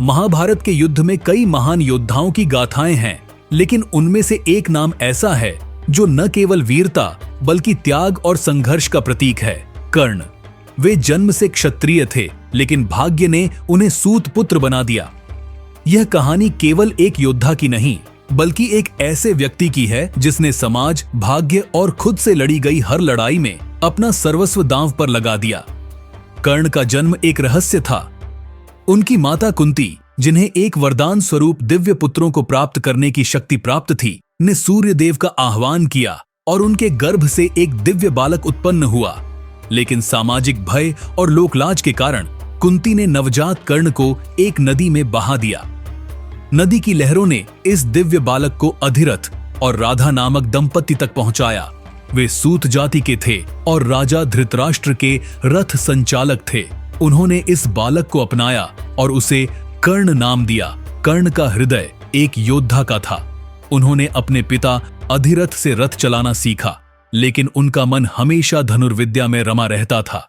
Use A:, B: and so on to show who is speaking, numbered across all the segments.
A: महाभारत के युद्ध में कई महान योद्धाओं की गाथाएं हैं, लेकिन उनमें से एक नाम ऐसा है जो न केवल वीरता बल्कि त्याग और संघर्ष का प्रतीक है, कर्ण। वे जन्म से क्षत्रिय थे, लेकिन भाग्य ने उन्हें सूत पुत्र बना दिया। यह कहानी केवल एक योद्धा की नहीं, बल्कि एक ऐसे व्यक्ति की है जिसने समाज, भाग्य और खुद से लड़ी गई हर लड़ाई में अपना सर्वस्व दांव पर लगा दिया। कर्ण का जन्म एक रहस्य था। उनकी माता कुंती, जिन्हें एक वरदान स्वरूप दिव्य पुत्रों को प्राप्त करने की शक्ति प्राप्त थी, ने सूर्य देव का आह्वान किया और उनके गर्भ से एक दिव्य बालक उत्पन्न हुआ। लेकिन सामाजिक भय और लोकलाज के कारण कुंती ने नवजात कर्ण को एक नदी में बहा दिया। नदी की लहरों ने इस दिव्य बालक को अधिरथ और राधा नामक दंपति तक पहुंचाया। वे सूत जाति के थे और राजा धृतराष्ट्र के रथ संचालक थे। उन्होंने इस बालक को अपनाया और उसे कर्ण नाम दिया। कर्ण का हृदय एक योद्धा का था। उन्होंने अपने पिता अधिरथ से रथ चलाना सीखा, लेकिन उनका मन हमेशा धनुर्विद्या में रमा रहता था।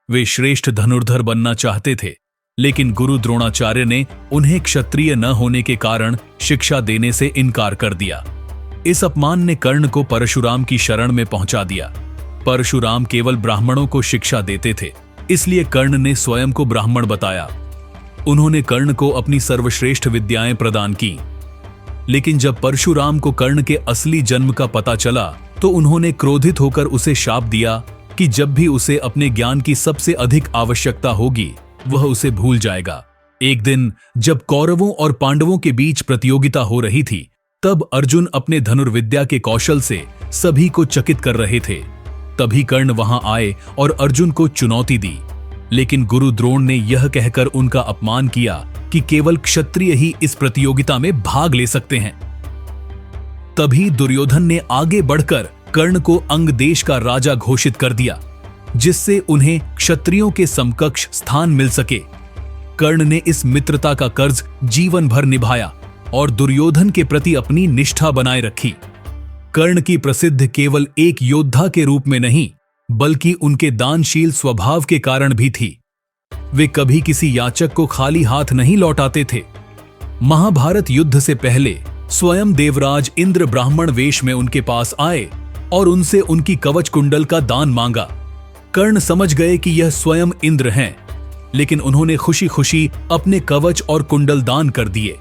A: वे श्रेष्ठ धनुर्धर बनना चाहते थे, लेकिन गुरु द्रोणाचार्य ने उन्हें क्षत्रिय न होने के कारण शिक्षा देने से इनकार कर दिया। इस अपमान ने कर्ण को परशुराम की शरण में पहुंचा दिया। परशुराम केवल ब्राह्मणों को शिक्षा देते थे, इसलिए कर्ण ने स्वयं को ब्राह्मण बताया। उन्होंने कर्ण को अपनी सर्वश्रेष्ठ विद्याएं प्रदान की। लेकिन जब परशुराम को कर्ण के असली जन्म का पता चला, तो उन्होंने क्रोधित होकर उसे शाप दिया कि जब भी उसे अपने ज्ञान की सबसे अधिक आवश्यकता होगी, वह उसे भूल जाएगा। एक दिन जब कौरवों और पांडवों के बीच प्रतियोगिता हो रही थी, तब अर्जुन अपने धनुर्विद्या के कौशल से सभी को चकित कर रहे थे। तभी कर्ण वहां आए और अर्जुन को चुनौती दी, लेकिन गुरु द्रोण ने यह कहकर उनका अपमान किया कि केवल क्षत्रिय ही इस प्रतियोगिता में भाग ले सकते हैं। तभी दुर्योधन ने आगे बढ़कर कर्ण को अंग देश का राजा घोषित कर दिया, जिससे उन्हें क्षत्रियों के समकक्ष स्थान मिल सके। कर्ण ने इस मित्रता का कर्ज जीवन भर निभाया और दुर्योधन के प्रति अपनी निष्ठा बनाए रखी। कर्ण की प्रसिद्धि केवल एक योद्धा के रूप में नहीं, बल्कि उनके दानशील स्वभाव के कारण भी थी। वे कभी किसी याचक को खाली हाथ नहीं लौटाते थे। महाभारत युद्ध से पहले स्वयं देवराज इंद्र ब्राह्मण वेश में उनके पास आए और उनसे उनकी कवच कुंडल का दान मांगा। कर्ण समझ गए कि यह स्वयं इंद्र हैं, लेकिन उन्होंने खुशी खुशी अपने कवच और कुंडल दान कर दिए।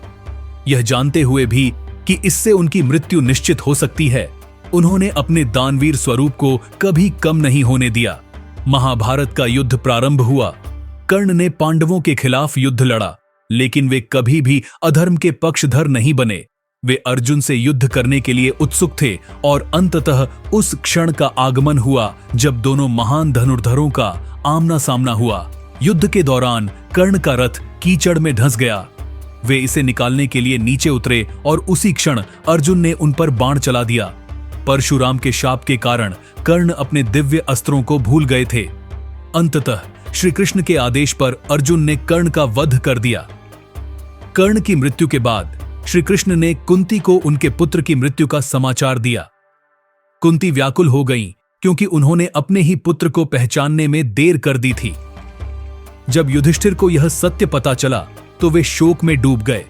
A: यह जानते हुए भी कि इससे उनकी मृत्यु निश्चित हो सकती है, उन्होंने अपने दानवीर स्वरूप को कभी कम नहीं होने दिया। महाभारत का युद्ध प्रारंभ हुआ। कर्ण ने पांडवों के खिलाफ युद्ध लड़ा, लेकिन वे कभी भी अधर्म के पक्षधर नहीं बने। वे अर्जुन से युद्ध करने के लिए उत्सुक थे और अंततः उस क्षण का आगमन हुआ जब दोनों महान धनुर्धरों का आमना सामना हुआ। युद्ध के दौरान कर्ण का रथ कीचड़ में धंस गया। वे इसे निकालने के लिए नीचे उतरे और उसी क्षण अर्जुन ने उन पर बाण चला दिया। परशुराम के शाप के कारण कर्ण अपने दिव्य अस्त्रों को भूल गए थे। अंततः श्री कृष्ण के आदेश पर अर्जुन ने कर्ण का वध कर दिया। कर्ण की मृत्यु के बाद श्री कृष्ण ने कुंती को उनके पुत्र की मृत्यु का समाचार दिया। कुंती व्याकुल हो गईं, क्योंकि उन्होंने अपने ही पुत्र को पहचानने में देर कर दी थी। जब युधिष्ठिर को यह सत्य पता चला, तो वे शोक में डूब गए।